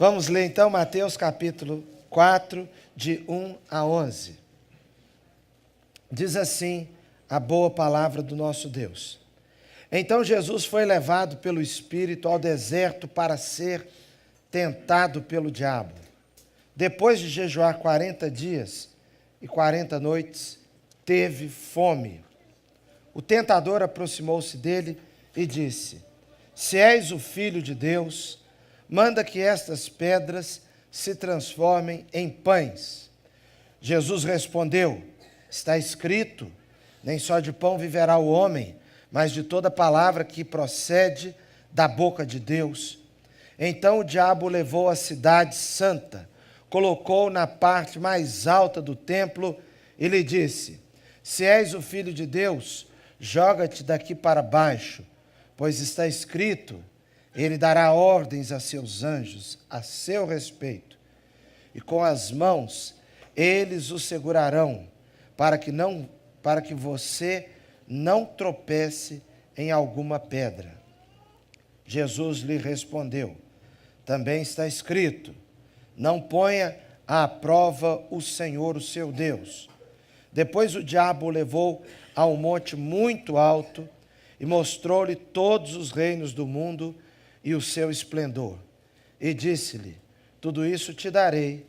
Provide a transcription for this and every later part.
Vamos ler então Mateus capítulo 4, de 1 a 11. Diz assim a boa palavra do nosso Deus. Então Jesus foi levado pelo Espírito ao deserto para ser tentado pelo diabo. Depois de jejuar 40 dias e 40 noites, teve fome. O tentador aproximou-se dele e disse: Se és o Filho de Deus, manda que estas pedras se transformem em pães. Jesus respondeu: Está escrito, nem só de pão viverá o homem, mas de toda palavra que procede da boca de Deus. Então o diabo levou a cidade santa, colocou na parte mais alta do templo e lhe disse: Se és o Filho de Deus, joga-te daqui para baixo, pois está escrito, ele dará ordens a seus anjos a seu respeito, e com as mãos eles o segurarão, para que você não tropece em alguma pedra. Jesus lhe respondeu: Também está escrito, não ponha à prova o Senhor, o seu Deus. Depois o diabo o levou a um monte muito alto e mostrou-lhe todos os reinos do mundo e o seu esplendor. E disse-lhe: Tudo isso te darei,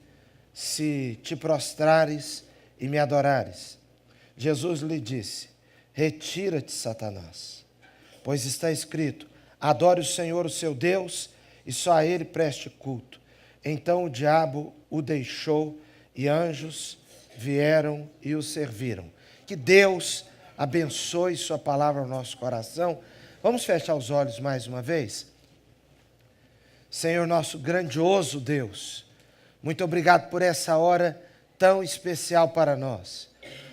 se te prostrares e me adorares. Jesus lhe disse: Retira-te, Satanás, pois está escrito, adore o Senhor, o seu Deus, e só a ele preste culto. Então o diabo o deixou e anjos vieram e o serviram. Que Deus abençoe sua palavra ao nosso coração. Vamos fechar os olhos mais uma vez? Senhor, nosso grandioso Deus, muito obrigado por essa hora tão especial para nós.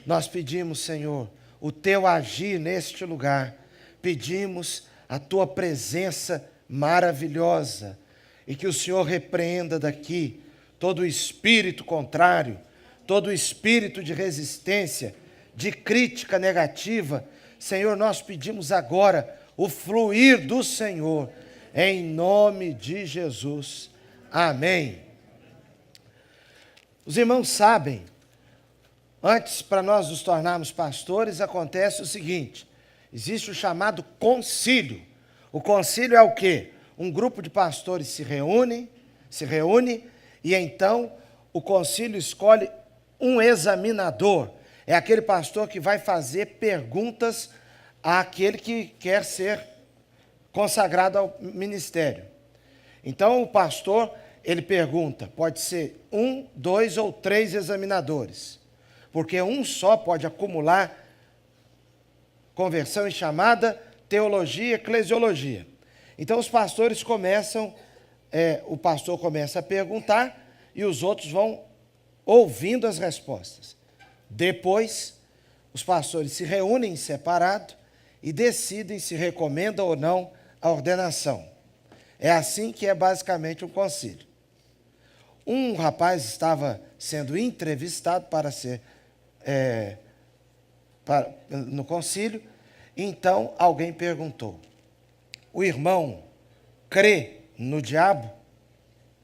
Nós pedimos, Senhor, o teu agir neste lugar. Pedimos a tua presença maravilhosa e que o Senhor repreenda daqui todo o espírito contrário, todo o espírito de resistência, de crítica negativa. Senhor, nós pedimos agora o fluir do Senhor, em nome de Jesus. Amém. Os irmãos sabem, antes, para nós nos tornarmos pastores, acontece o seguinte: existe o chamado concílio. O concílio é o quê? Um grupo de pastores se reúne e então o concílio escolhe um examinador. É aquele pastor que vai fazer perguntas àquele que quer ser consagrado ao ministério. Então o pastor, ele pergunta, pode ser 1, 2 ou 3 examinadores, porque um só pode acumular conversão em chamada, teologia e eclesiologia. Então os pastores o pastor começa a perguntar e os outros vão ouvindo as respostas. Depois, os pastores se reúnem em separado e decidem se recomenda ou não a ordenação. É assim que é basicamente um concílio. Um rapaz estava sendo entrevistado para ser no concílio, então alguém perguntou: o irmão crê no diabo?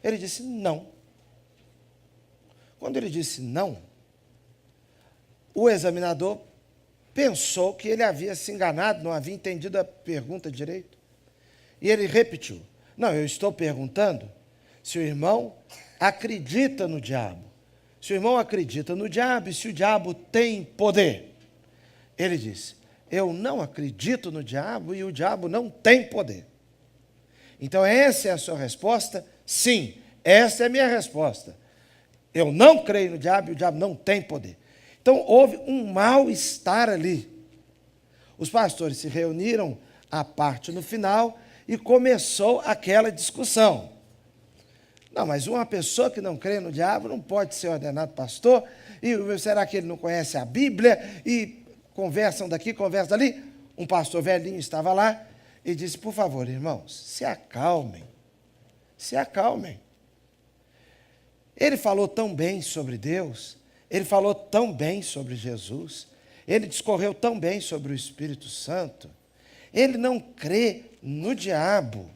Ele disse não. Quando ele disse não, o examinador pensou que ele havia se enganado, não havia entendido a pergunta direito. E ele repetiu: não, eu estou perguntando se o irmão acredita no diabo. Se o irmão acredita no diabo e se o diabo tem poder. Ele disse: eu não acredito no diabo e o diabo não tem poder. Então essa é a sua resposta? Sim, essa é a minha resposta. Eu não creio no diabo e o diabo não tem poder. Então houve um mal-estar ali. Os pastores se reuniram à parte no final e começou aquela discussão. Não, mas uma pessoa que não crê no diabo não pode ser ordenado pastor, e será que ele não conhece a Bíblia? E conversam daqui, conversam dali. Um pastor velhinho estava lá e disse: por favor, irmãos, se acalmem, se acalmem. Ele falou tão bem sobre Deus, ele falou tão bem sobre Jesus, ele discorreu tão bem sobre o Espírito Santo. Ele não crê no diabo,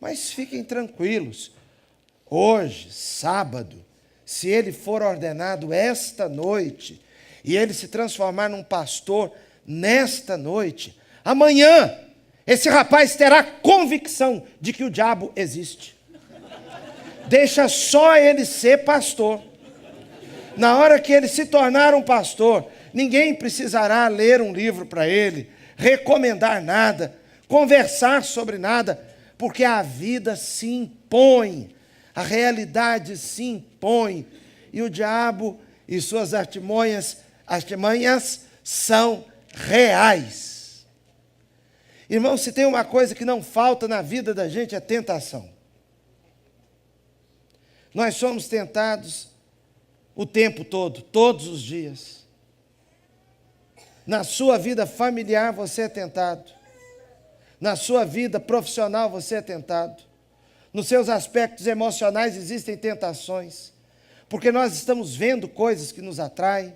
mas fiquem tranquilos. hoje, sábado, se ele for ordenado esta noite, e ele se transformar num pastor nesta noite, amanhã, esse rapaz terá convicção de que o diabo existe. Deixa só ele ser pastor. Na hora que ele se tornar um pastor, ninguém precisará ler um livro para ele, recomendar nada, conversar sobre nada, porque a vida se impõe, a realidade se impõe, e o diabo e suas artimanhas são reais. Irmão, se tem uma coisa que não falta na vida da gente é tentação. Nós somos tentados o tempo todo, todos os dias. Na sua vida familiar você é tentado. Na sua vida profissional você é tentado. Nos seus aspectos emocionais existem tentações. Porque nós estamos vendo coisas que nos atraem,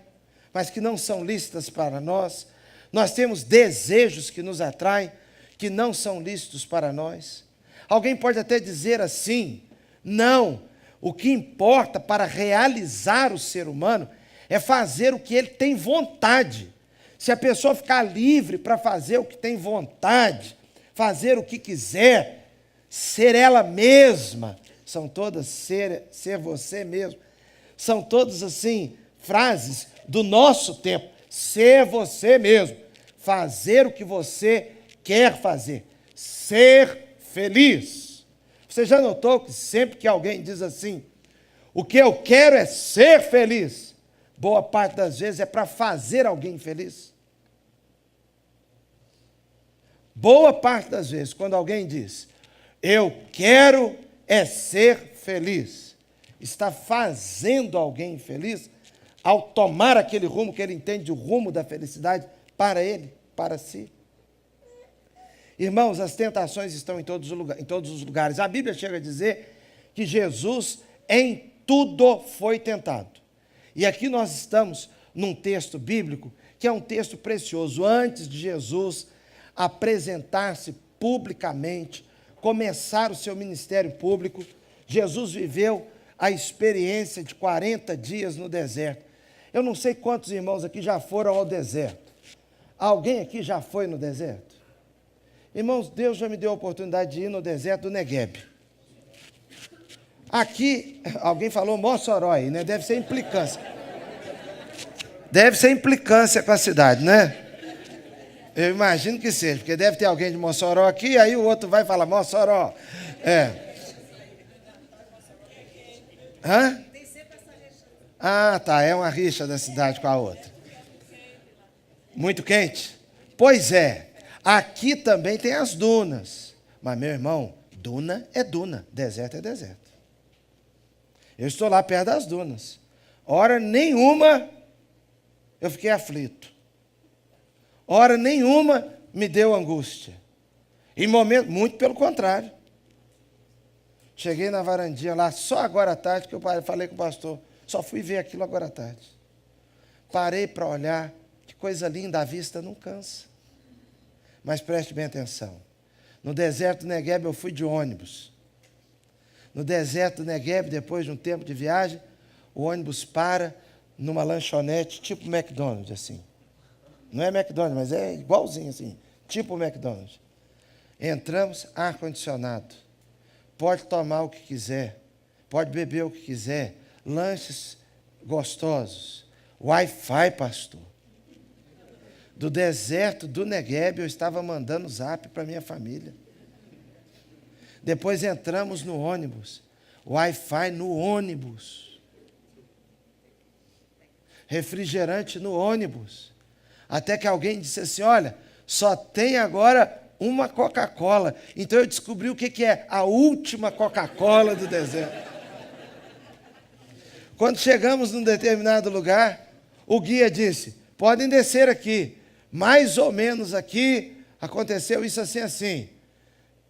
mas que não são lícitas para nós. Nós temos desejos que nos atraem, que não são lícitos para nós. Alguém pode até dizer assim: não, o que importa para realizar o ser humano é fazer o que ele tem vontade. Se a pessoa ficar livre para fazer o que tem vontade, fazer o que quiser, ser ela mesma, são todas ser você mesmo, são todas assim, frases do nosso tempo, ser você mesmo, fazer o que você quer fazer, ser feliz. Você já notou que sempre que alguém diz assim, o que eu quero é ser feliz, boa parte das vezes é para fazer alguém feliz? Boa parte das vezes, quando alguém diz, eu quero é ser feliz, está fazendo alguém feliz ao tomar aquele rumo que ele entende o rumo da felicidade para ele, para si. Irmãos, as tentações estão em todos os lugares. A Bíblia chega a dizer que Jesus em tudo foi tentado. E aqui nós estamos num texto bíblico que é um texto precioso. Antes de Jesus apresentar-se publicamente, começar o seu ministério público, Jesus viveu a experiência de 40 dias no deserto. Eu não sei quantos irmãos aqui já foram ao deserto. Alguém aqui já foi no deserto? Irmãos, Deus já me deu a oportunidade de ir no deserto do Negueb. Aqui, alguém falou Mossoró aí, né? Deve ser implicância. Deve ser implicância com a cidade, né? Eu imagino que seja, porque deve ter alguém de Mossoró aqui, aí o outro vai falar Mossoró. É. Hã? Ah, tá, é uma rixa da cidade com a outra. Muito quente? Pois é, aqui também tem as dunas. Mas, meu irmão, duna é duna, deserto é deserto. Eu estou lá perto das dunas. Hora nenhuma eu fiquei aflito. Hora nenhuma me deu angústia. Em momento, muito pelo contrário. Cheguei na varandinha lá, só agora à tarde, que eu falei com o pastor. Só fui ver aquilo agora à tarde. Parei para olhar, que coisa linda, a vista não cansa. Mas preste bem atenção. No deserto do Negueb eu fui de ônibus. No deserto do Negueb, depois de um tempo de viagem, o ônibus para numa lanchonete tipo McDonald's, assim. Não é McDonald's, mas é igualzinho assim, tipo McDonald's. Entramos, ar-condicionado. Pode tomar o que quiser, pode beber o que quiser, lanches gostosos, Wi-Fi, pastor. Do deserto do Negueb eu estava mandando zap para minha família. Depois entramos no ônibus, Wi-Fi no ônibus. Refrigerante no ônibus. Até que alguém disse assim, olha, só tem agora uma Coca-Cola. Então eu descobri o que é a última Coca-Cola do deserto. Quando chegamos num determinado lugar, o guia disse, podem descer aqui. Mais ou menos aqui aconteceu isso assim, assim.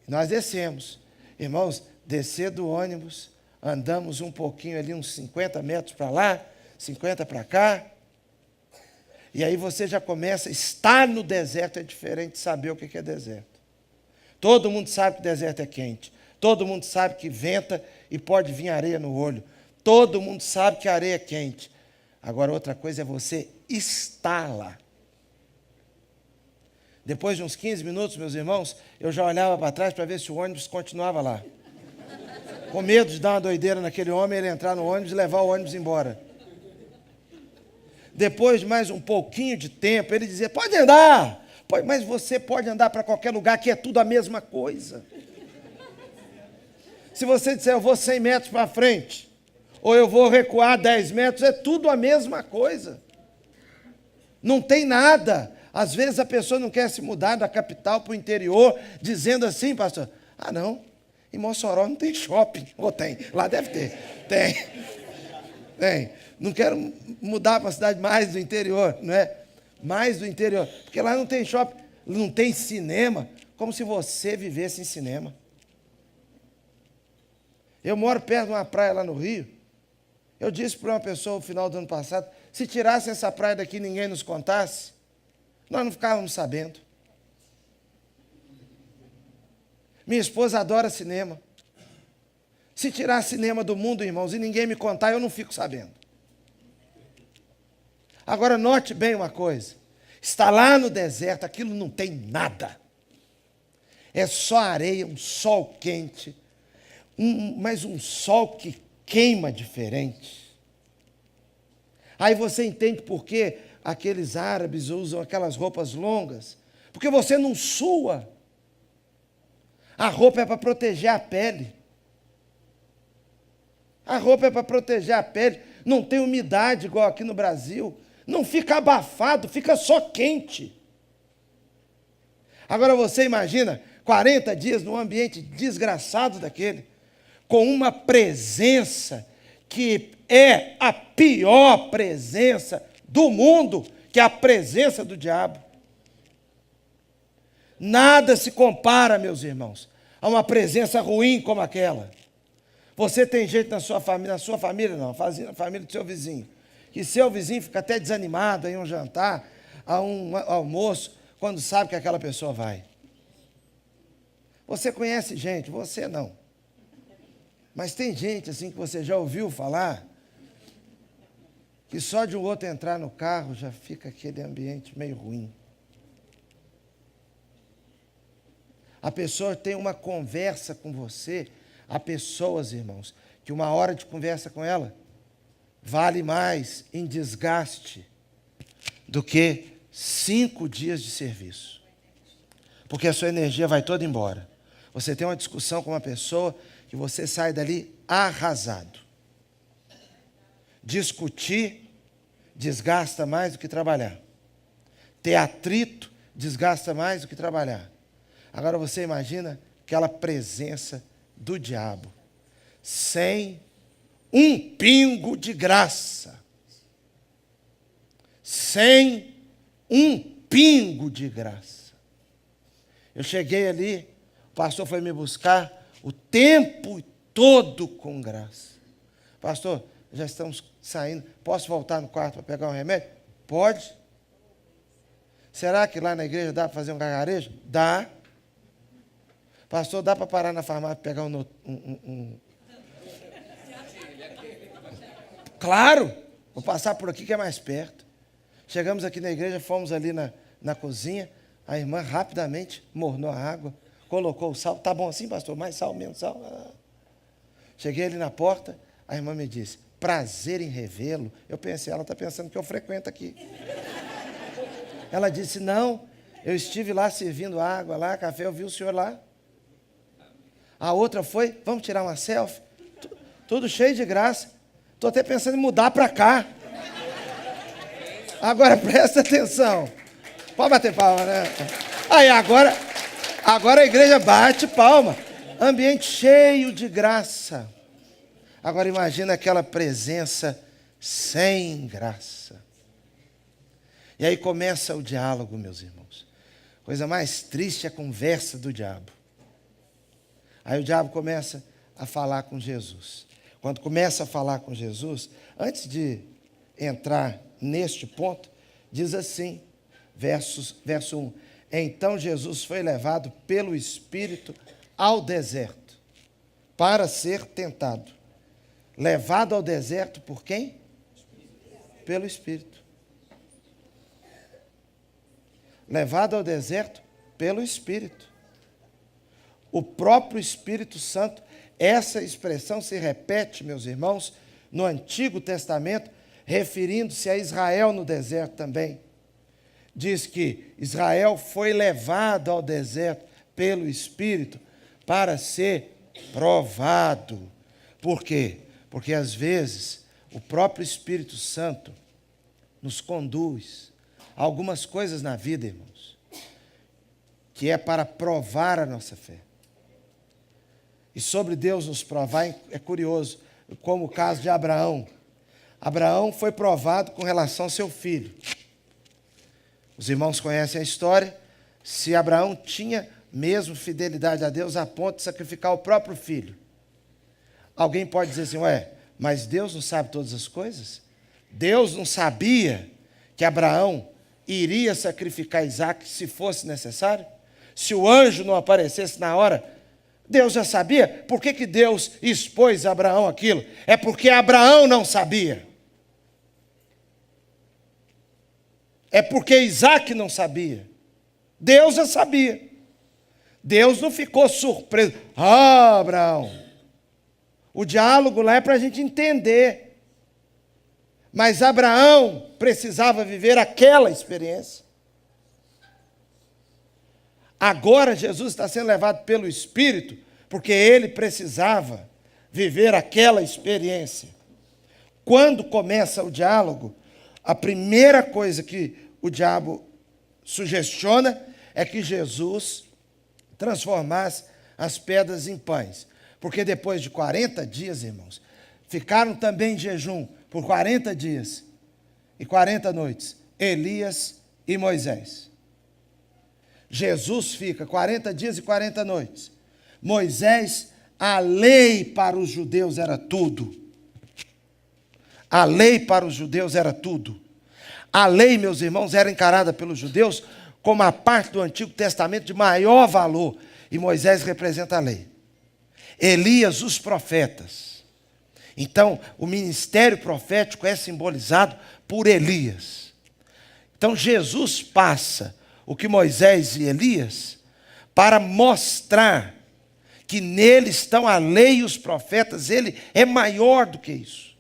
Nós descemos. Irmãos, descer do ônibus, andamos um pouquinho ali, uns 50 metros para lá, 50 para cá. E aí você já começa, estar no deserto é diferente de saber o que é deserto. Todo mundo sabe que deserto é quente. Todo mundo sabe que venta e pode vir areia no olho. Todo mundo sabe que a areia é quente. Agora, outra coisa é você estar lá. Depois de uns 15 minutos, meus irmãos, eu já olhava para trás para ver se o ônibus continuava lá. Com medo de dar uma doideira naquele homem, ele entrar no ônibus e levar o ônibus embora. Depois de mais um pouquinho de tempo, ele dizia, pode andar, mas você pode andar para qualquer lugar, que é tudo a mesma coisa. Se você disser, eu vou 100 metros para frente, ou eu vou recuar 10 metros, é tudo a mesma coisa. Não tem nada. Às vezes a pessoa não quer se mudar da capital para o interior, dizendo assim, pastor, não, em Mossoró não tem shopping. Ou tem, lá deve ter. Tem. Não quero mudar para uma cidade mais do interior, não é? Mais do interior, porque lá não tem shopping, não tem cinema, como se você vivesse em cinema. Eu moro perto de uma praia lá no Rio. Eu disse para uma pessoa no final do ano passado, se tirasse essa praia daqui e ninguém nos contasse, nós não ficávamos sabendo. Minha esposa adora cinema. Se tirar cinema do mundo, irmãos, e ninguém me contar, eu não fico sabendo. Agora, note bem uma coisa. Está lá no deserto, aquilo não tem nada. É só areia, um sol quente, mas um sol que queima diferente. Aí você entende por que aqueles árabes usam aquelas roupas longas. Porque você não sua. A roupa é para proteger a pele. A roupa é para proteger a pele. Não tem umidade igual aqui no Brasil. Não fica abafado, fica só quente. Agora você imagina 40 dias num ambiente desgraçado daquele, com uma presença que é a pior presença do mundo, que é a presença do diabo. Nada se compara, meus irmãos, a uma presença ruim como aquela. Você tem gente na sua família não, na família do seu vizinho, que seu vizinho fica até desanimado em um jantar, a um almoço, quando sabe que aquela pessoa vai. Você conhece gente, você não. Mas tem gente assim que você já ouviu falar, que só de um outro entrar no carro já fica aquele ambiente meio ruim. A pessoa tem uma conversa com você. Há pessoas, irmãos, que uma hora de conversa com ela vale mais em desgaste do que 5 dias de serviço. Porque a sua energia vai toda embora. Você tem uma discussão com uma pessoa que você sai dali arrasado. Discutir desgasta mais do que trabalhar. Ter atrito desgasta mais do que trabalhar. Agora você imagina aquela presença do diabo, sem um pingo de graça. Sem um pingo de graça. Eu cheguei ali, o pastor foi me buscar o tempo todo com graça. Pastor, já estamos saindo, posso voltar no quarto para pegar um remédio? Pode. Será que lá na igreja dá para fazer um gargarejo? Dá. Pastor, dá para parar na farmácia e pegar Claro, vou passar por aqui que é mais perto. Chegamos aqui na igreja, fomos ali na cozinha, a irmã rapidamente mornou a água, colocou o sal. Tá bom assim, pastor? Mais sal, menos sal? Cheguei ali na porta, a irmã me disse, prazer em revê-lo. Eu pensei, ela está pensando que eu frequento aqui. Ela disse, não, eu estive lá servindo água, lá, café, eu vi o senhor lá. A outra foi, vamos tirar uma selfie? Tudo cheio de graça. Estou até pensando em mudar para cá. Agora presta atenção. Pode bater palma, né? Aí agora a igreja bate palma. Ambiente cheio de graça. Agora imagina aquela presença sem graça. E aí começa o diálogo, meus irmãos. Coisa mais triste é a conversa do diabo. Aí o diabo começa a falar com Jesus. Quando começa a falar com Jesus, antes de entrar neste ponto, diz assim, verso 1. Então Jesus foi levado pelo Espírito ao deserto, para ser tentado. Levado ao deserto por quem? Pelo Espírito. Levado ao deserto pelo Espírito. O próprio Espírito Santo. Essa expressão se repete, meus irmãos, no Antigo Testamento, referindo-se a Israel no deserto também. Diz que Israel foi levado ao deserto pelo Espírito para ser provado. Por quê? Porque às vezes o próprio Espírito Santo nos conduz a algumas coisas na vida, irmãos, que é para provar a nossa fé. E sobre Deus nos provar é curioso, como o caso de Abraão. Abraão foi provado com relação ao seu filho. Os irmãos conhecem a história. Se Abraão tinha mesmo fidelidade a Deus a ponto de sacrificar o próprio filho. Alguém pode dizer assim, mas Deus não sabe todas as coisas? Deus não sabia que Abraão iria sacrificar Isaque se fosse necessário? Se o anjo não aparecesse na hora, Deus já sabia. Por que Deus expôs a Abraão aquilo? É porque Abraão não sabia. É porque Isaque não sabia. Deus já sabia. Deus não ficou surpreso. Abraão. O diálogo lá é para a gente entender. Mas Abraão precisava viver aquela experiência. Agora Jesus está sendo levado pelo Espírito, porque ele precisava viver aquela experiência. Quando começa o diálogo, a primeira coisa que o diabo sugestiona é que Jesus transformasse as pedras em pães. Porque depois de 40 dias, irmãos, ficaram também em jejum por 40 dias e 40 noites, Elias e Moisés. Jesus fica 40 dias e 40 noites. Moisés, a lei para os judeus era tudo. A lei para os judeus era tudo. A lei, meus irmãos, era encarada pelos judeus como a parte do Antigo Testamento de maior valor. E Moisés representa a lei. Elias, os profetas. Então, o ministério profético é simbolizado por Elias. Então, Jesus passa o que Moisés e Elias para mostrar que nele estão a lei e os profetas. Ele é maior do que isso.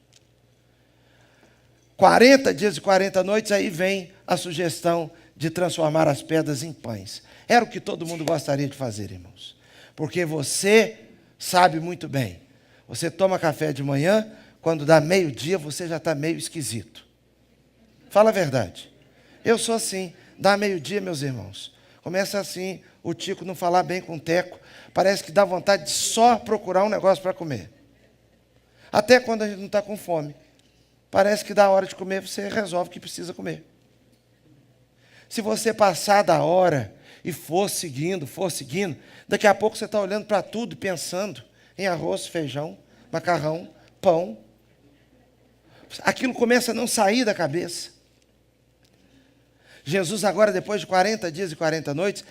40 dias e 40 noites, aí vem a sugestão de transformar as pedras em pães. Era o que todo mundo gostaria de fazer, irmãos. Porque você sabe muito bem. Você toma café de manhã, quando dá meio-dia, você já está meio esquisito. Fala a verdade. Eu sou assim. Dá meio-dia, meus irmãos. Começa assim, o Tico não falar bem com o Teco. Parece que dá vontade de só procurar um negócio para comer. Até quando a gente não está com fome. Parece que dá hora de comer, você resolve que precisa comer. Se você passar da hora e for seguindo, daqui a pouco você está olhando para tudo e pensando em arroz, feijão, macarrão, pão. Aquilo começa a não sair da cabeça. Jesus agora, depois de 40 dias e 40 noites,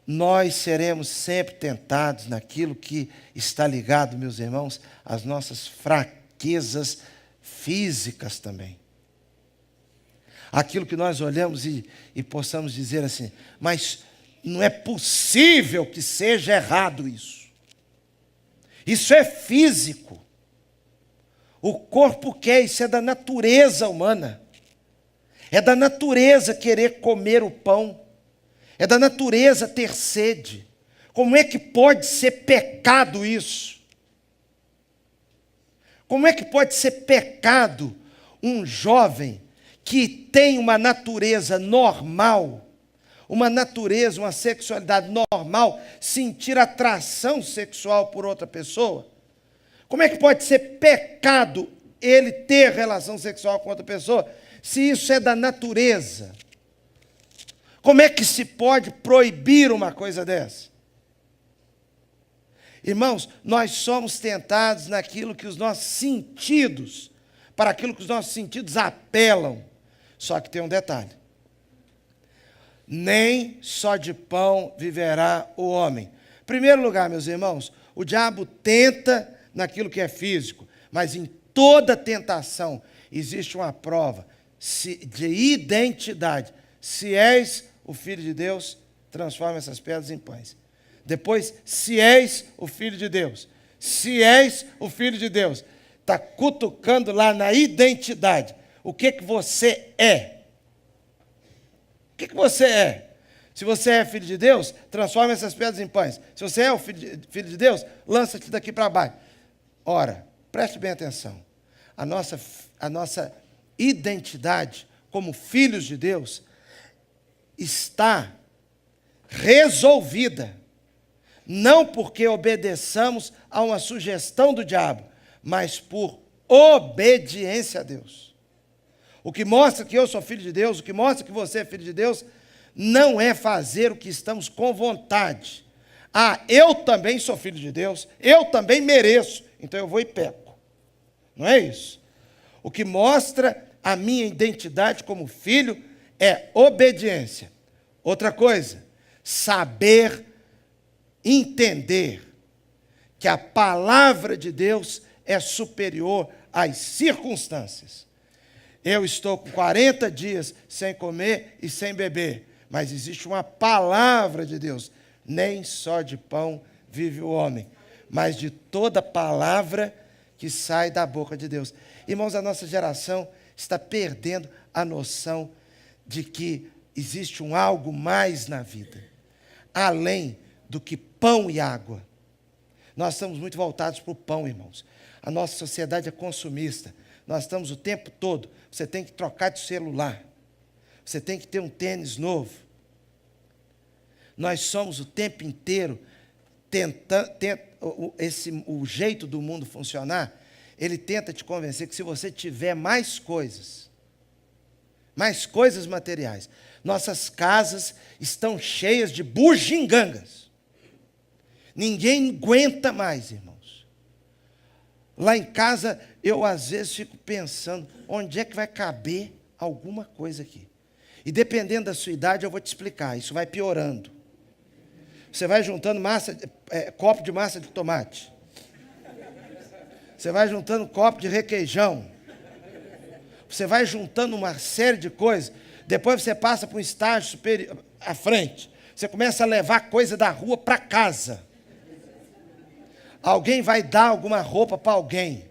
nós seremos sempre tentados naquilo que está ligado, meus irmãos, às nossas fraquezas físicas também. Aquilo que nós olhamos e possamos dizer assim, mas não é possível que seja errado isso. Isso é físico. O corpo quer, isso é da natureza humana. É da natureza querer comer o pão. É da natureza ter sede. Como é que pode ser pecado isso? Como é que pode ser pecado um jovem que tem uma natureza normal, uma natureza, uma sexualidade normal, sentir atração sexual por outra pessoa? Como é que pode ser pecado ele ter relação sexual com outra pessoa, se isso é da natureza? Como é que se pode proibir uma coisa dessa? Irmãos, nós somos tentados naquilo que os nossos sentidos, para aquilo que os nossos sentidos apelam. Só que tem um detalhe. Nem só de pão viverá o homem. Em primeiro lugar, meus irmãos, O diabo tenta naquilo que é físico, mas em toda tentação existe uma prova de identidade. Se és o Filho de Deus, transforma essas pedras em pães. Depois, se és o Filho de Deus. Se és o Filho de Deus. Está cutucando lá na identidade. O que você é? O que você é? Se você é filho de Deus, transforma essas pedras em pães. Se você é o filho de Deus, lança-te daqui para baixo. Ora, preste bem atenção. A nossa identidade como filhos de Deus está resolvida. Não porque obedeçamos a uma sugestão do diabo, mas por obediência a Deus. O que mostra que eu sou filho de Deus, o que mostra que você é filho de Deus, não é fazer o que estamos com vontade. Ah, eu também sou filho de Deus, eu também mereço, então eu vou e peco. Não é isso? O que mostra a minha identidade como filho é obediência. Outra coisa, saber entender que a palavra de Deus é superior às circunstâncias. Eu estou com 40 dias sem comer e sem beber, mas existe uma palavra de Deus. Nem só de pão vive o homem, mas de toda palavra que sai da boca de Deus. Irmãos, a nossa geração está perdendo a noção de que existe um algo mais na vida, além do que pão e água. Nós estamos muito voltados para o pão, irmãos. A nossa sociedade é consumista. Nós estamos o tempo todo. Você tem que trocar de celular. Você tem que ter um tênis novo. Nós somos o tempo inteiro tentando. O jeito do mundo funcionar, ele tenta te convencer que se você tiver mais coisas materiais, nossas casas estão cheias de bugigangas. Ninguém aguenta mais, irmãos. Lá em casa, eu às vezes fico pensando, onde é que vai caber alguma coisa aqui? E dependendo da sua idade, eu vou te explicar, isso vai piorando. Você vai juntando copo de massa de tomate. Você vai juntando copo de requeijão. Você vai juntando uma série de coisas. Depois você passa para um estágio superior, à frente. Você começa a levar coisa da rua para casa. Alguém vai dar alguma roupa para alguém.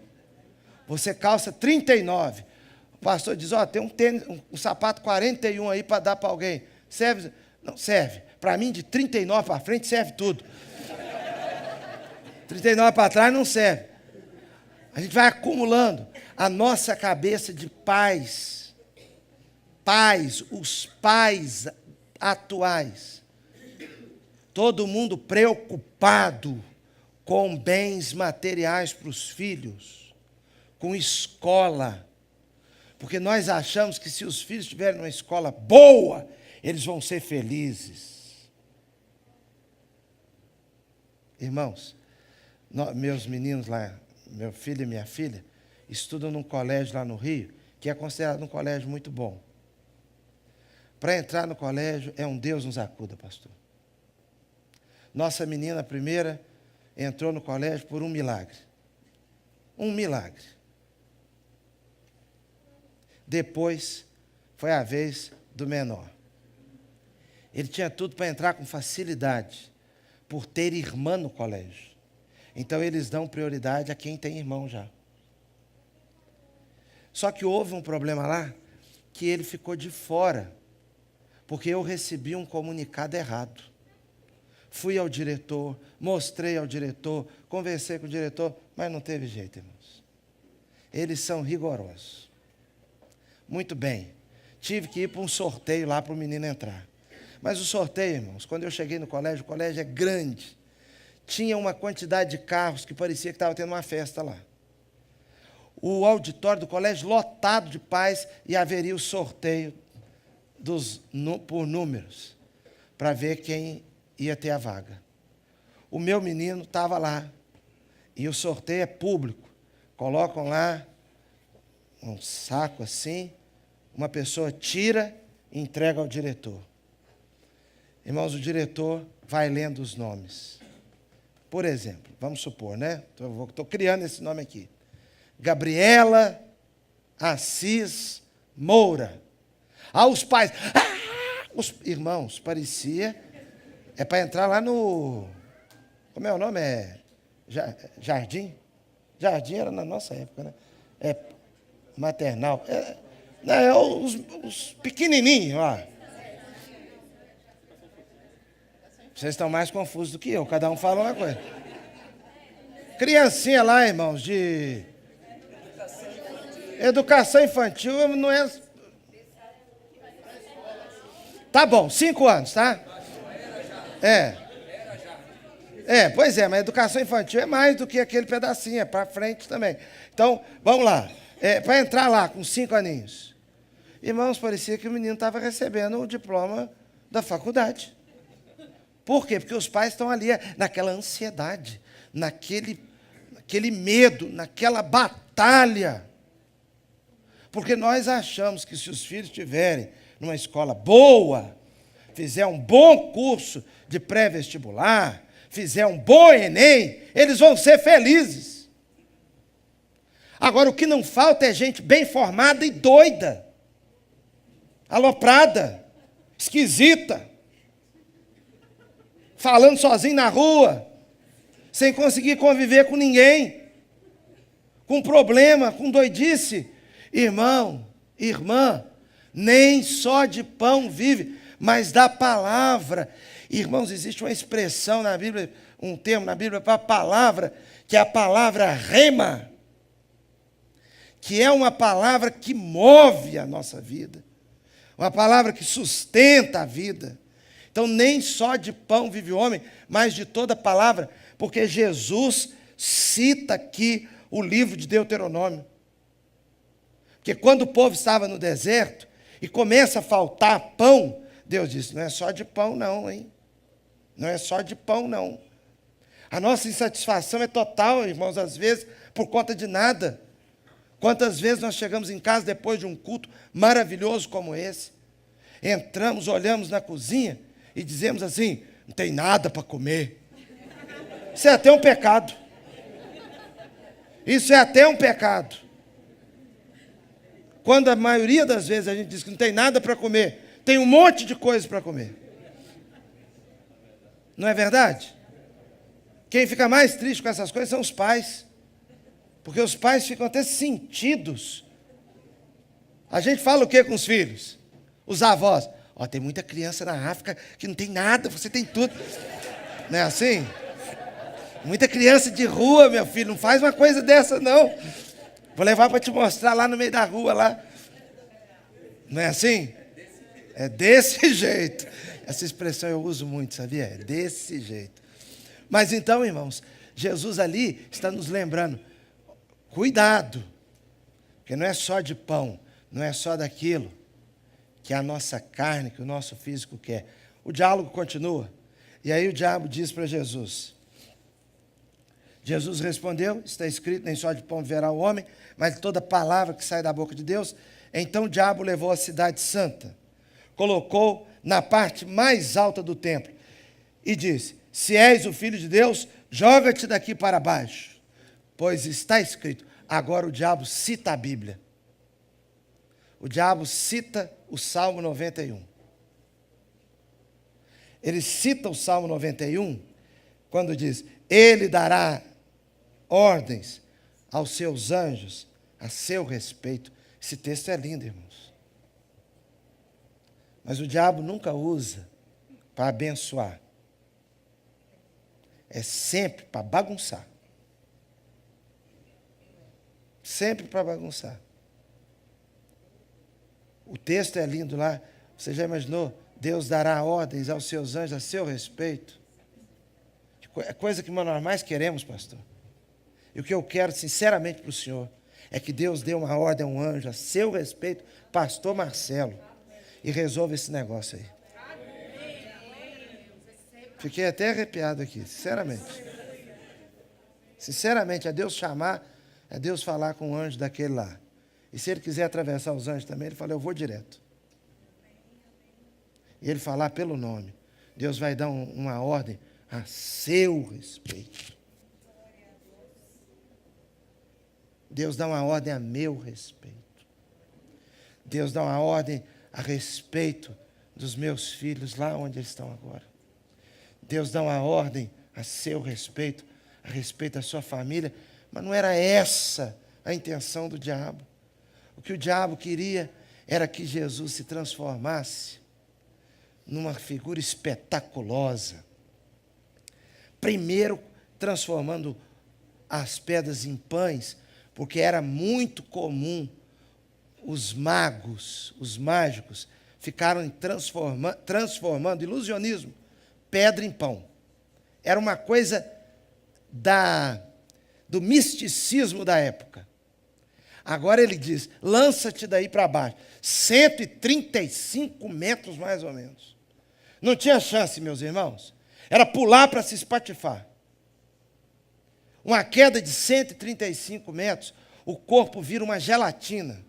Você calça 39. O pastor diz, tem um tênis, um sapato 41 aí para dar para alguém. Serve? Não, serve. Para mim, de 39 para frente, serve tudo. 39 para trás não serve. A gente vai acumulando a nossa cabeça de pais. Os pais atuais. Todo mundo preocupado com bens materiais para os filhos, com escola. Porque nós achamos que se os filhos tiverem uma escola boa, eles vão ser felizes. Irmãos, meus meninos lá, meu filho e minha filha, estudam num colégio lá no Rio, que é considerado um colégio muito bom. Para entrar no colégio, é um Deus nos acuda, pastor. Nossa menina primeira entrou no colégio por um milagre. Um milagre. Depois, foi a vez do menor. Ele tinha tudo para entrar com facilidade, por ter irmã no colégio. Então, eles dão prioridade a quem tem irmão já. Só que houve um problema lá, que ele ficou de fora, porque eu recebi um comunicado errado. Fui ao diretor, mostrei ao diretor, conversei com o diretor, mas não teve jeito, irmãos. Eles são rigorosos. Muito bem. Tive que ir para um sorteio lá para o menino entrar. Mas o sorteio, irmãos, quando eu cheguei no colégio, o colégio é grande. Tinha uma quantidade de carros que parecia que estava tendo uma festa lá. O auditório do colégio lotado de pais e haveria o sorteio por números, para ver quem ia ter a vaga. O meu menino estava lá, e o sorteio é público. Colocam lá um saco assim, uma pessoa tira e entrega ao diretor. Irmãos, o diretor vai lendo os nomes. Por exemplo, vamos supor, né? Estou criando esse nome aqui. Gabriela Assis Moura. Os pais. Os irmãos, parecia. É para entrar lá no. Como é o nome? Jardim? Jardim era na nossa época, né? Maternal. Os pequenininhos lá. Vocês estão mais confusos do que eu, cada um fala uma coisa. Criancinha lá, irmãos, de educação infantil, não é... Tá bom, 5 anos, tá? Pois é, mas educação infantil é mais do que aquele pedacinho, é para frente também. Então, vamos lá. Para entrar lá com 5 aninhos. Irmãos, parecia que o menino estava recebendo o diploma da faculdade. Por quê? Porque os pais estão ali naquela ansiedade, naquele medo, naquela batalha. Porque nós achamos que se os filhos estiverem numa escola boa, fizer um bom curso de pré-vestibular, fizer um bom Enem, eles vão ser felizes. Agora, o que não falta é gente bem formada e doida, aloprada, esquisita, falando sozinho na rua, sem conseguir conviver com ninguém, com problema, com doidice. Irmão, irmã, nem só de pão vive, mas da palavra. Irmãos, existe uma expressão na Bíblia, um termo na Bíblia para a palavra, que é a palavra rema, que é uma palavra que move a nossa vida, uma palavra que sustenta a vida. Então, nem só de pão vive o homem, mas de toda palavra, porque Jesus cita aqui o livro de Deuteronômio. Porque quando o povo estava no deserto e começa a faltar pão, Deus disse, não é só de pão não, hein? Não é só de pão não. A nossa insatisfação é total, irmãos, às vezes, por conta de nada. Quantas vezes nós chegamos em casa depois de um culto maravilhoso como esse, entramos, olhamos na cozinha e dizemos assim, não tem nada para comer. Isso é até um pecado. Isso é até um pecado. Quando a maioria das vezes a gente diz que não tem nada para comer, tem um monte de coisa para comer. Não é verdade? Quem fica mais triste com essas coisas são os pais. Porque os pais ficam até sentidos. A gente fala o que com os filhos? Os avós. Tem muita criança na África que não tem nada, você tem tudo. Não é assim? Muita criança de rua, meu filho, não faz uma coisa dessa, não. Vou levar para te mostrar lá no meio da rua, lá. Não é assim? É desse jeito. Essa expressão eu uso muito, sabia? É desse jeito. Mas então, irmãos, Jesus ali está nos lembrando, cuidado, porque não é só de pão, não é só daquilo que a nossa carne, que o nosso físico quer. O diálogo continua. E aí o diabo diz para Jesus. Jesus respondeu, está escrito, nem só de pão viverá o homem, mas de toda palavra que sai da boca de Deus. Então o diabo levou a cidade santa, colocou na parte mais alta do templo e disse, se és o Filho de Deus, joga-te daqui para baixo, pois está escrito. Agora o diabo cita a Bíblia. O diabo cita o Salmo 91. Ele cita o Salmo 91 quando diz, ele dará ordens aos seus anjos a seu respeito. Esse texto é lindo, irmãos. Mas o diabo nunca usa para abençoar. É sempre para bagunçar. Sempre para bagunçar. O texto é lindo lá. Você já imaginou? Deus dará ordens aos seus anjos a seu respeito. É coisa que nós mais queremos, pastor. E o que eu quero, sinceramente, para o senhor, é que Deus dê uma ordem a um anjo a seu respeito, pastor Marcelo, e resolva esse negócio aí. Fiquei até arrepiado aqui, sinceramente. Sinceramente, é Deus chamar, é Deus falar com o anjo daquele lá. E se ele quiser atravessar os anjos também, ele fala, eu vou direto. E ele falar pelo nome. Deus vai dar uma ordem a seu respeito. Deus dá uma ordem a meu respeito. Deus dá uma ordem a respeito dos meus filhos lá onde eles estão agora. Deus dá uma ordem a seu respeito, a respeito da sua família, mas não era essa a intenção do diabo. O que o diabo queria era que Jesus se transformasse numa figura espetaculosa. Primeiro, transformando as pedras em pães, porque era muito comum os magos, os mágicos, ficaram transformando, ilusionismo, pedra em pão. Era uma coisa do misticismo da época. Agora ele diz, lança-te daí para baixo. 135 metros mais ou menos. Não tinha chance, meus irmãos. Era pular para se espatifar. Uma queda de 135 metros, o corpo vira uma gelatina.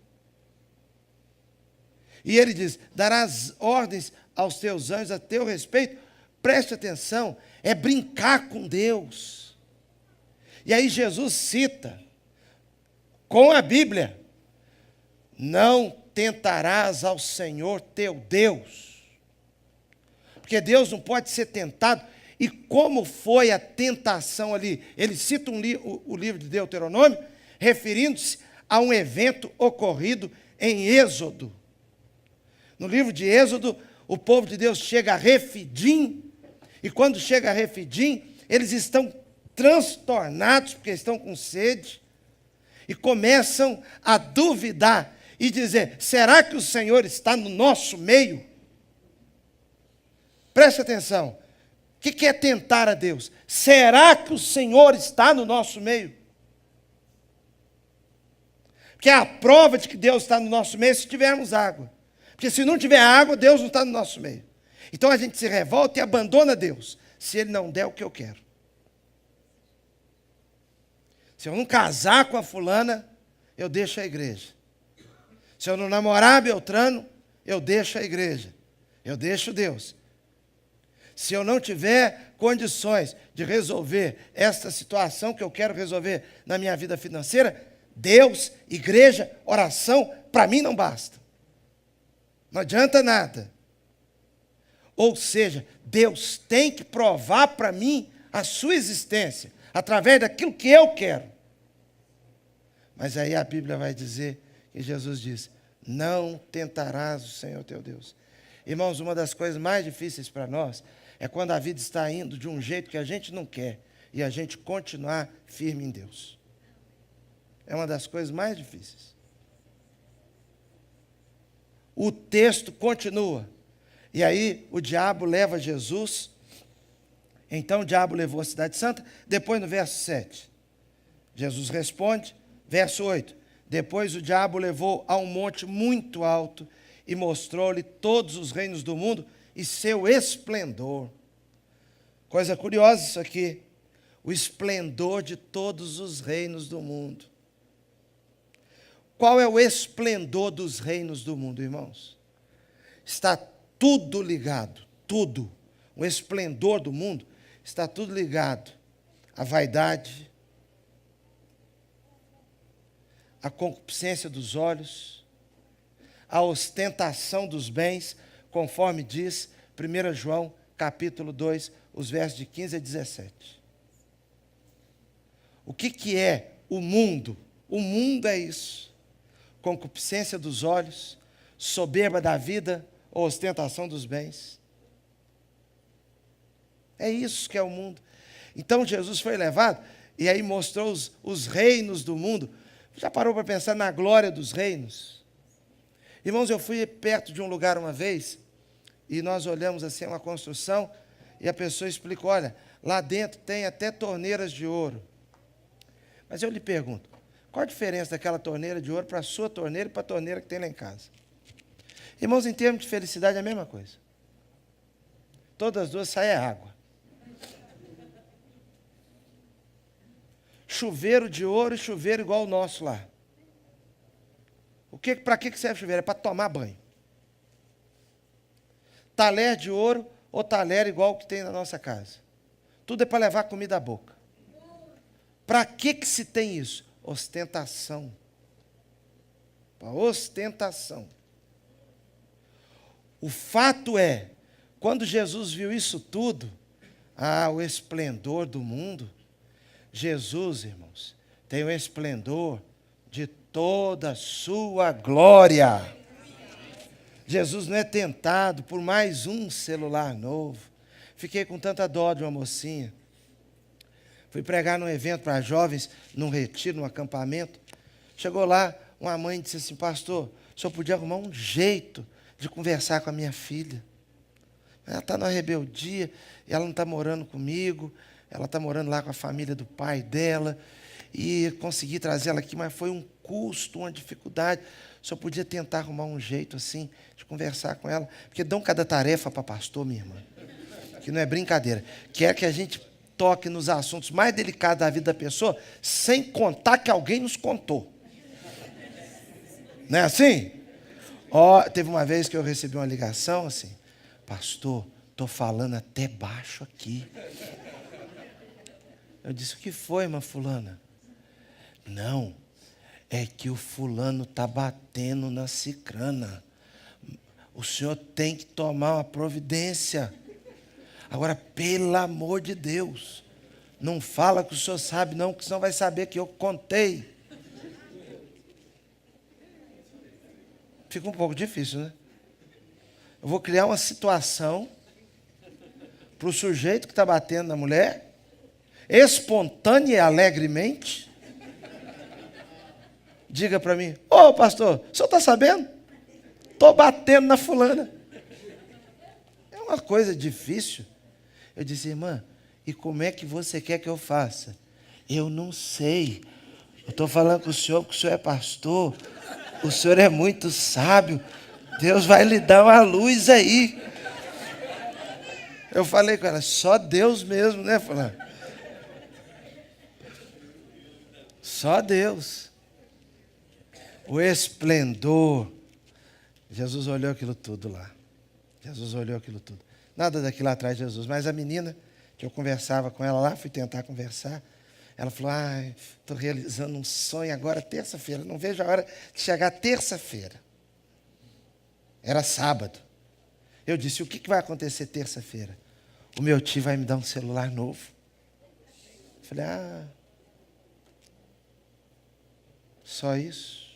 E ele diz, darás ordens aos teus anjos a teu respeito. Preste atenção, é brincar com Deus. E aí Jesus cita, com a Bíblia, não tentarás ao Senhor teu Deus. Porque Deus não pode ser tentado. E como foi a tentação ali? Ele cita o livro de Deuteronômio, referindo-se a um evento ocorrido em Êxodo. No livro de Êxodo, o povo de Deus chega a Refidim, e quando chega a Refidim, eles estão transtornados, porque estão com sede, e começam a duvidar e dizer, será que o Senhor está no nosso meio? Preste atenção. O que é tentar a Deus? Será que o Senhor está no nosso meio? Porque é a prova de que Deus está no nosso meio se tivermos água. Porque se não tiver água, Deus não está no nosso meio. Então a gente se revolta e abandona Deus, se Ele não der o que eu quero. Se eu não casar com a fulana, eu deixo a igreja. Se eu não namorar Beltrano, eu deixo a igreja. Eu deixo Deus. Se eu não tiver condições de resolver esta situação que eu quero resolver na minha vida financeira, Deus, igreja, oração, para mim não basta. Não adianta nada. Ou seja, Deus tem que provar para mim a sua existência, através daquilo que eu quero. Mas aí a Bíblia vai dizer, que Jesus diz, não tentarás o Senhor teu Deus. Irmãos, uma das coisas mais difíceis para nós é quando a vida está indo de um jeito que a gente não quer e a gente continuar firme em Deus. É uma das coisas mais difíceis. O texto continua. E aí o diabo leva Jesus. Então o diabo levou a cidade santa. Depois no verso 7. Jesus responde. Verso 8. Depois o diabo levou a um monte muito alto e mostrou-lhe todos os reinos do mundo e seu esplendor. Coisa curiosa isso aqui. O esplendor de todos os reinos do mundo. Qual é o esplendor dos reinos do mundo, irmãos? Está tudo ligado, tudo. O esplendor do mundo está tudo ligado à vaidade, à concupiscência dos olhos, à ostentação dos bens, conforme diz 1 João, capítulo 2, os versos de 15 a 17. O que é o mundo? O mundo é isso. Concupiscência dos olhos, soberba da vida, ou ostentação dos bens. É isso que é o mundo. Então Jesus foi levado, e aí mostrou os reinos do mundo. Já parou para pensar na glória dos reinos? Irmãos, eu fui perto de um lugar uma vez, e nós olhamos assim uma construção, e a pessoa explicou, olha, lá dentro tem até torneiras de ouro. Mas eu lhe pergunto, qual a diferença daquela torneira de ouro para a sua torneira e para a torneira que tem lá em casa? Irmãos, em termos de felicidade é a mesma coisa. Todas as duas saem água. Chuveiro de ouro e chuveiro igual o nosso lá. Para que serve chuveiro? É para tomar banho. Talher de ouro ou talher igual o que tem na nossa casa. tudo é para levar comida à boca. Para que se tem isso? Ostentação. Para ostentação. O fato é, quando Jesus viu isso tudo, o esplendor do mundo, Jesus, irmãos, tem o esplendor de toda a sua glória. Jesus não é tentado por mais um celular novo. Fiquei com tanta dó de uma mocinha. Fui pregar num evento para jovens, num retiro, num acampamento. Chegou lá, uma mãe disse assim: pastor, o senhor podia arrumar um jeito de conversar com a minha filha. Ela está na rebeldia, ela não está morando comigo, ela está morando lá com a família do pai dela, e consegui trazer ela aqui, mas foi um custo, uma dificuldade. O senhor podia tentar arrumar um jeito assim, de conversar com ela, porque dão cada tarefa para pastor, minha irmã, que não é brincadeira. Quer que a gente toque nos assuntos mais delicados da vida da pessoa, sem contar que alguém nos contou. Não é assim? Teve uma vez que eu recebi uma ligação assim: pastor, estou falando até baixo aqui. Eu disse: o que foi, irmã fulana? Não, é que o fulano está batendo na cicrana. O senhor tem que tomar uma providência. Agora, pelo amor de Deus, não fala que o senhor sabe não, que senão vai saber que eu contei. Fica um pouco difícil, né? Eu vou criar uma situação para o sujeito que está batendo na mulher, espontânea e alegremente, diga para mim: ô pastor, o senhor está sabendo? Estou batendo na fulana. É uma coisa difícil. Eu disse: irmã, e como é que você quer que eu faça? Eu não sei. Eu estou falando com o senhor porque o senhor é pastor. O senhor é muito sábio. Deus vai lhe dar uma luz aí. Eu falei com ela: só Deus mesmo, né, fulano? Só Deus. O esplendor. Jesus olhou aquilo tudo lá. Jesus olhou aquilo tudo. Nada daquilo lá atrás de Jesus. Mas a menina, que eu conversava com ela lá, fui tentar conversar. Ela falou: estou realizando um sonho agora, terça-feira. Não vejo a hora de chegar terça-feira. Era sábado. Eu disse: o que vai acontecer terça-feira? O meu tio vai me dar um celular novo. Eu falei: só isso?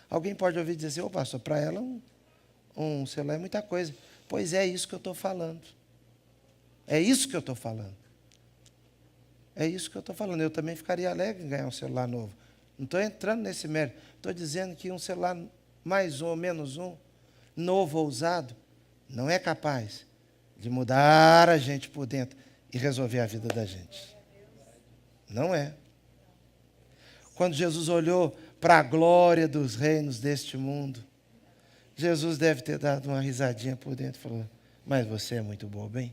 Alguém pode ouvir dizer assim: ô pastor, para ela um celular é muita coisa. Pois é isso que eu estou falando. É isso que eu estou falando. É isso que eu estou falando. Eu também ficaria alegre em ganhar um celular novo. Não estou entrando nesse mérito. Estou dizendo que um celular mais um ou menos um, novo ou usado, não é capaz de mudar a gente por dentro e resolver a vida da gente. Não é. Quando Jesus olhou para a glória dos reinos deste mundo, Jesus deve ter dado uma risadinha por dentro e falou: mas você é muito bobo, hein?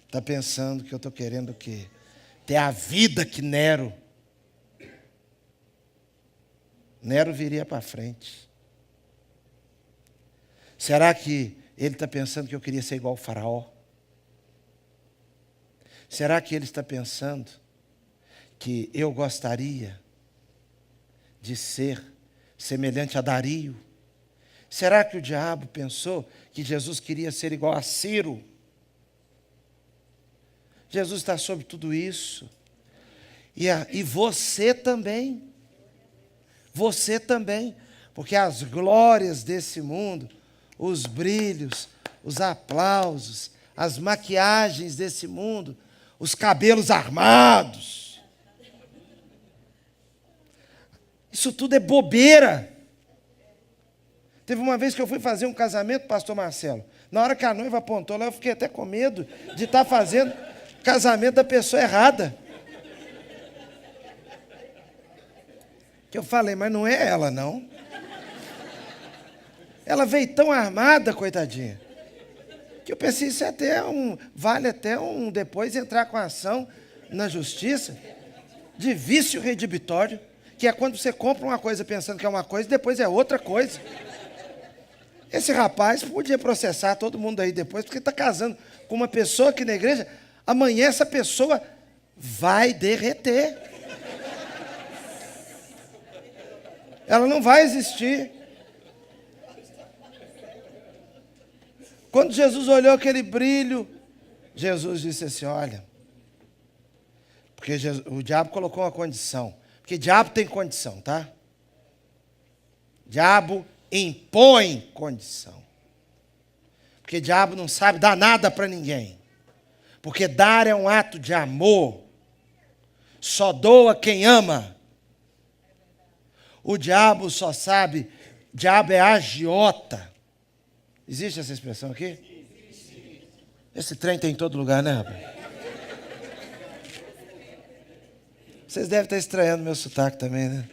Está pensando que eu estou querendo o quê? Ter a vida que Nero. Nero viria para frente. Será que ele está pensando que eu queria ser igual ao faraó? Será que ele está pensando que eu gostaria de ser semelhante a Dario? Será que o diabo pensou que Jesus queria ser igual a Ciro? Jesus está sobre tudo isso. E você também. Você também. Porque as glórias desse mundo, os brilhos, os aplausos, as maquiagens desse mundo, os cabelos armados, isso tudo é bobeira. Teve uma vez que eu fui fazer um casamento, pastor Marcelo. Na hora que a noiva apontou lá, eu fiquei até com medo de estar fazendo casamento da pessoa errada. Que eu falei: mas não é ela, não. Ela veio tão armada, coitadinha, que eu pensei: isso vale até depois entrar com a ação na justiça de vício redibitório, que é quando você compra uma coisa pensando que é uma coisa e depois é outra coisa. Esse rapaz podia processar todo mundo aí depois, porque está casando com uma pessoa aqui na igreja, amanhã essa pessoa vai derreter. Ela não vai existir. Quando Jesus olhou aquele brilho, Jesus disse assim, olha, porque o diabo colocou uma condição, porque diabo tem condição, tá? Diabo impõe condição. Porque diabo não sabe dar nada para ninguém. Porque dar é um ato de amor. Só doa quem ama. O diabo só sabe, diabo é agiota. Existe essa expressão aqui? Esse trem tem em todo lugar, né, rapaz? Vocês devem estar estranhando meu sotaque também, né?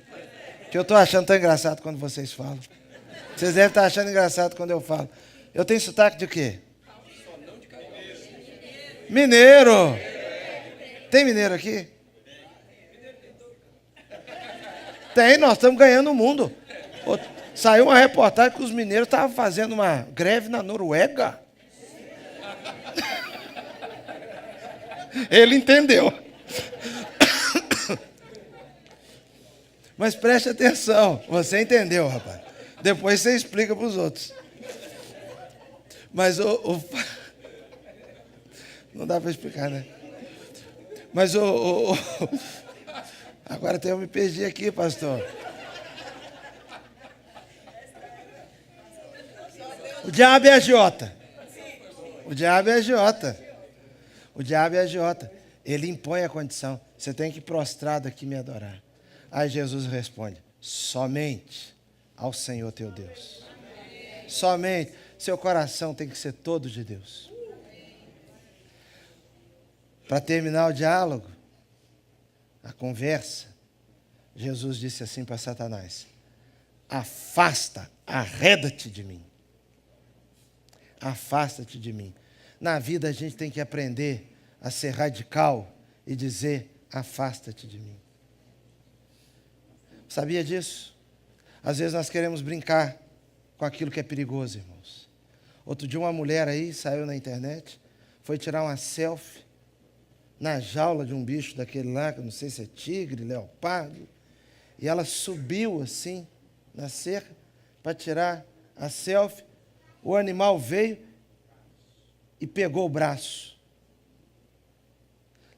Que eu estou achando tão engraçado quando vocês falam. Vocês devem estar achando engraçado quando eu falo. Eu tenho sotaque de quê? Mineiro. Tem mineiro aqui? Tem, nós estamos ganhando o mundo. Saiu uma reportagem que os mineiros estavam fazendo uma greve na Noruega. Ele entendeu. Mas preste atenção, você entendeu, rapaz. Depois você explica para os outros. Mas não dá para explicar, né? Mas agora até eu me perdi aqui, pastor. O diabo é agiota. O diabo é agiota. O diabo é agiota. Ele impõe a condição. Você tem que ir prostrado aqui me adorar. Aí Jesus responde, somente ao Senhor teu Deus. Somente. Seu coração tem que ser todo de Deus. Para terminar o diálogo, a conversa, Jesus disse assim para Satanás, afasta, arreda-te de mim. Afasta-te de mim. Na vida a gente tem que aprender a ser radical e dizer, afasta-te de mim. Sabia disso? Às vezes nós queremos brincar com aquilo que é perigoso, irmãos. Outro dia uma mulher aí saiu na internet, foi tirar uma selfie na jaula de um bicho daquele lá, que eu não sei se é tigre, leopardo, e ela subiu assim na cerca para tirar a selfie. O animal veio e pegou o braço.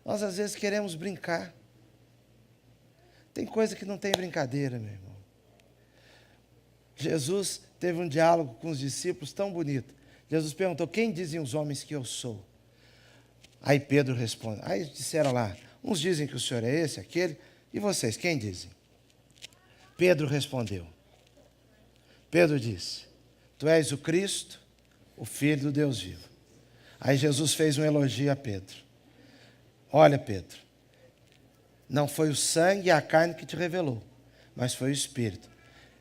Nós às vezes queremos brincar. Tem coisa que não tem brincadeira, meu irmão. Jesus teve um diálogo com os discípulos tão bonito. Jesus perguntou, quem dizem os homens que eu sou? Aí Pedro responde, aí disseram lá, uns dizem que o senhor é esse, aquele, e vocês, quem dizem? Pedro respondeu. Pedro disse, tu és o Cristo, o Filho do Deus vivo. Aí Jesus fez um elogio a Pedro. Olha, Pedro, não foi o sangue e a carne que te revelou, mas foi o Espírito.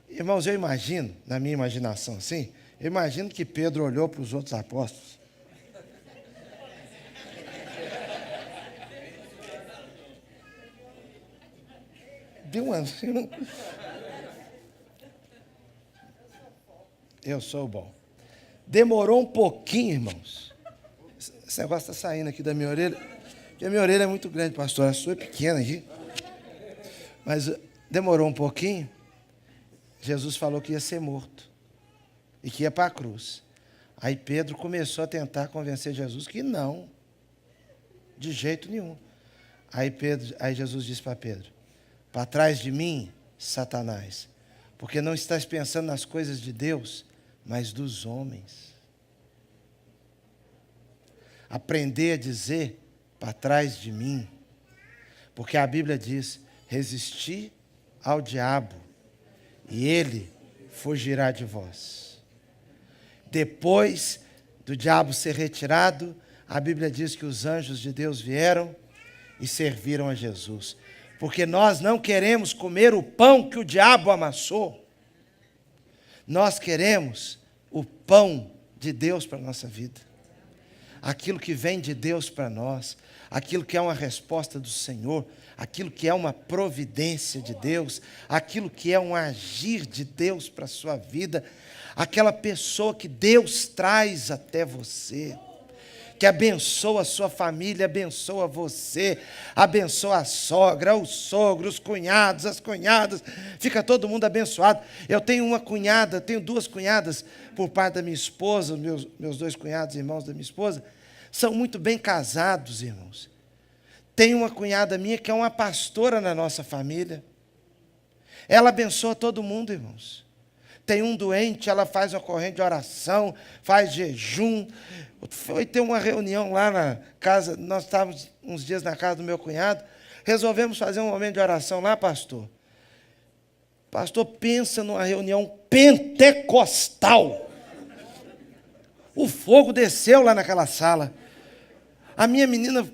Irmãos, eu imagino, na minha imaginação assim, eu imagino que Pedro olhou para os outros apóstolos. Viu, mano? Eu sou bom. Demorou um pouquinho, irmãos. Esse negócio está saindo aqui da minha orelha. Porque a minha orelha é muito grande, pastor. A sua é pequena aqui. Mas demorou um pouquinho. Jesus falou que ia ser morto. E que ia para a cruz. Aí Pedro começou a tentar convencer Jesus que não. De jeito nenhum. Aí Jesus disse para Pedro, para trás de mim, Satanás, porque não estás pensando nas coisas de Deus, mas dos homens. Aprender a dizer, para trás de mim, porque a Bíblia diz, resisti ao diabo, e ele fugirá de vós. Depois do diabo ser retirado, a Bíblia diz que os anjos de Deus vieram e serviram a Jesus. Porque nós não queremos comer o pão que o diabo amassou. Nós queremos o pão de Deus para a nossa vida. Aquilo que vem de Deus para nós, aquilo que é uma resposta do Senhor, aquilo que é uma providência de Deus, aquilo que é um agir de Deus para a sua vida, aquela pessoa que Deus traz até você, que abençoa a sua família, abençoa você, abençoa a sogra, o sogro, os cunhados, as cunhadas, fica todo mundo abençoado. Eu tenho uma cunhada, tenho duas cunhadas por parte da minha esposa, meus dois cunhados, irmãos da minha esposa, são muito bem casados, irmãos. Tem uma cunhada minha que é uma pastora na nossa família. Ela abençoa todo mundo, irmãos. Tem um doente, ela faz uma corrente de oração, faz jejum. Foi ter uma reunião lá na casa, nós estávamos uns dias na casa do meu cunhado, resolvemos fazer um momento de oração lá, pastor. Pastor, pensa numa reunião pentecostal. O fogo desceu lá naquela sala. A minha menina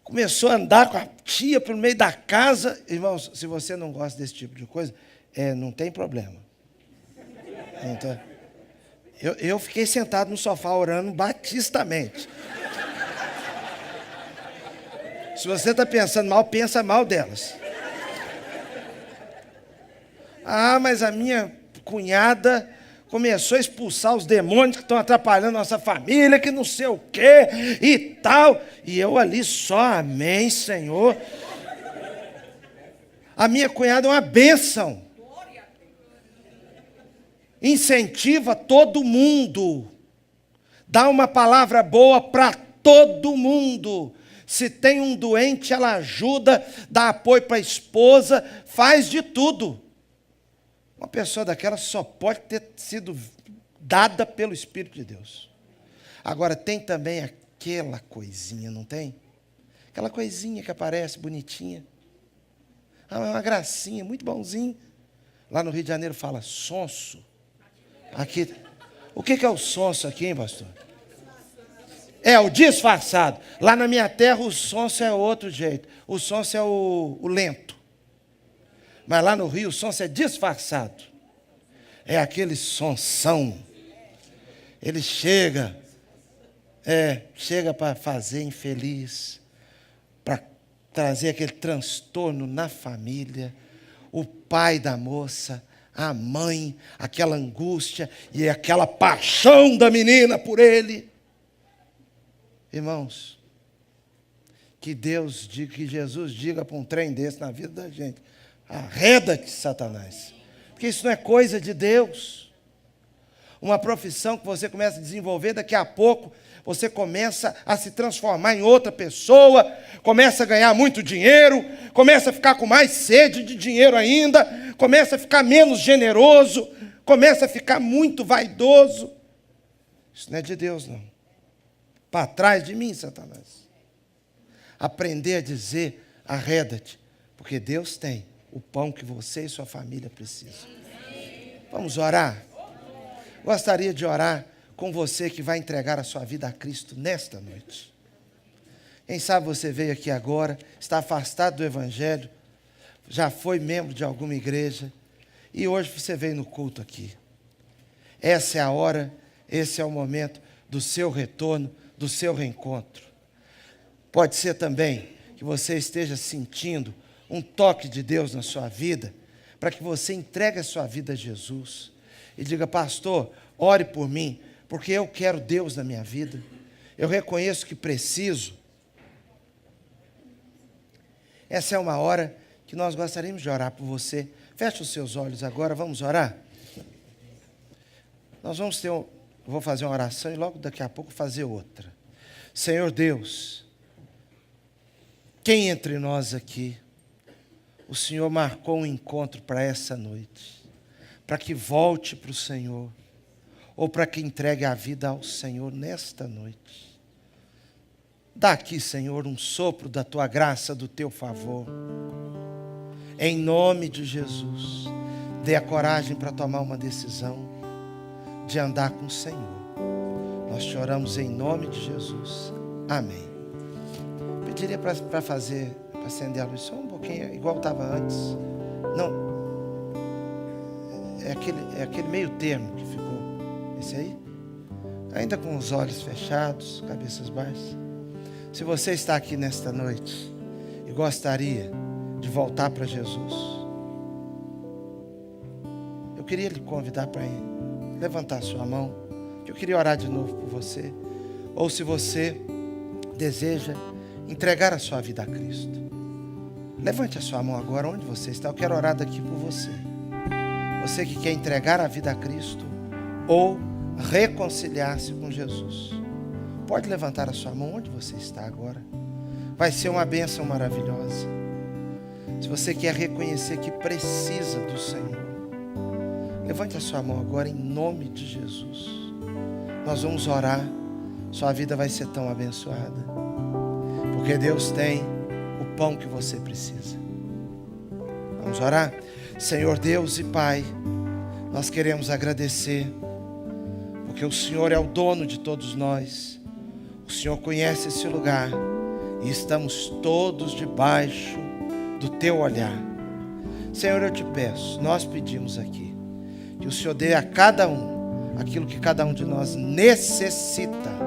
começou a andar com a tia pelo meio da casa. Irmãos, se você não gosta desse tipo de coisa, não tem problema. Então, eu fiquei sentado no sofá orando batistamente. Se você está pensando mal, pensa mal delas. Ah, mas a minha cunhada começou a expulsar os demônios que estão atrapalhando nossa família, que não sei o quê e tal. E eu ali só, amém, Senhor. A minha cunhada é uma bênção. Incentiva todo mundo. Dá uma palavra boa para todo mundo. Se tem um doente, ela ajuda, dá apoio para a esposa, faz de tudo. Uma pessoa daquela só pode ter sido dada pelo Espírito de Deus. Agora, tem também aquela coisinha, não tem? Aquela coisinha que aparece bonitinha. Ah, é uma gracinha, muito bonzinho. Lá no Rio de Janeiro fala sonso. Aqui, o que é o sonso aqui, hein, pastor? É o disfarçado. Lá na minha terra o sonso é outro jeito. O sonso é o lento. Mas lá no Rio o sonso é disfarçado. É aquele sonsão. Ele chega para fazer infeliz, para trazer aquele transtorno na família. O pai da moça, a mãe, aquela angústia e aquela paixão da menina por ele. Irmãos, que Deus diga, que Jesus diga para um trem desse na vida da gente: arreda-te, Satanás, porque isso não é coisa de Deus. Uma profissão que você começa a desenvolver, daqui a pouco você começa a se transformar em outra pessoa, começa a ganhar muito dinheiro, começa a ficar com mais sede de dinheiro ainda, começa a ficar menos generoso, começa a ficar muito vaidoso. Isso não é de Deus, não. Para trás de mim, Satanás. Aprender a dizer: arreda-te, porque Deus tem o pão que você e sua família precisam. Vamos orar? Gostaria de orar com você que vai entregar a sua vida a Cristo nesta noite. Quem sabe você veio aqui agora, está afastado do Evangelho, já foi membro de alguma igreja, e hoje você veio no culto aqui. Essa é a hora, esse é o momento do seu retorno, do seu reencontro. Pode ser também que você esteja sentindo um toque de Deus na sua vida, para que você entregue a sua vida a Jesus e diga: pastor, ore por mim, porque eu quero Deus na minha vida, eu reconheço que preciso. Essa é uma hora que nós gostaríamos de orar por você. Feche os seus olhos agora, vamos orar? Nós vamos ter vou fazer uma oração e logo daqui a pouco fazer outra. Senhor Deus, quem entre nós aqui, o Senhor marcou um encontro para essa noite, para que volte para o Senhor, ou para que entregue a vida ao Senhor nesta noite. Dá aqui, Senhor, um sopro da Tua graça, do Teu favor. Em nome de Jesus, dê a coragem para tomar uma decisão de andar com o Senhor. Nós te oramos em nome de Jesus. Amém. Pediria para acender a luz só um pouquinho, igual estava antes. Não. É aquele meio termo que ficou. Esse aí? Ainda com os olhos fechados, cabeças baixas. Se você está aqui nesta noite e gostaria de voltar para Jesus, eu queria lhe convidar para levantar sua mão, que eu queria orar de novo por você. Ou se você deseja entregar a sua vida a Cristo, levante a sua mão agora onde você está. Eu quero orar daqui por você. Você que quer entregar a vida a Cristo ou reconciliar-se com Jesus, pode levantar a sua mão onde você está agora. Vai ser uma bênção maravilhosa. Se você quer reconhecer que precisa do Senhor, levante a sua mão agora em nome de Jesus. Nós vamos orar. Sua vida vai ser tão abençoada, porque Deus tem o pão que você precisa. Vamos orar? Senhor Deus e Pai, nós queremos agradecer, porque o Senhor é o dono de todos nós. O Senhor conhece esse lugar e estamos todos debaixo do Teu olhar. Senhor, eu te peço, nós pedimos aqui, que o Senhor dê a cada um aquilo que cada um de nós necessita,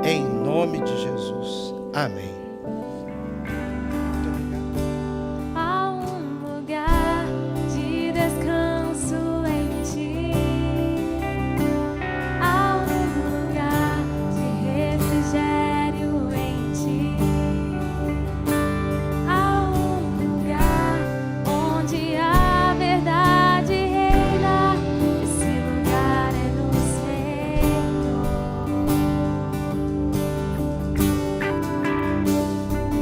em nome de Jesus. Amém. Muito obrigado. Há um lugar de descanso em Ti. Há um lugar de refrigério em Ti. Há um lugar onde a verdade reina. Esse lugar é no Senhor.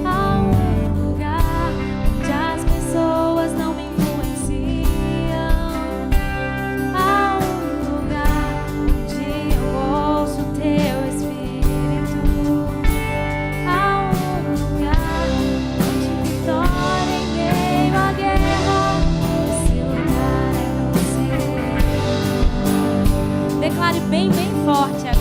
Há um lugar onde as pessoas não me influenciam. Há um lugar onde eu ouço Teu Espírito. Há um lugar onde vitória em meio à guerra. Esse lugar é no Senhor. Declare bem, bem forte agora.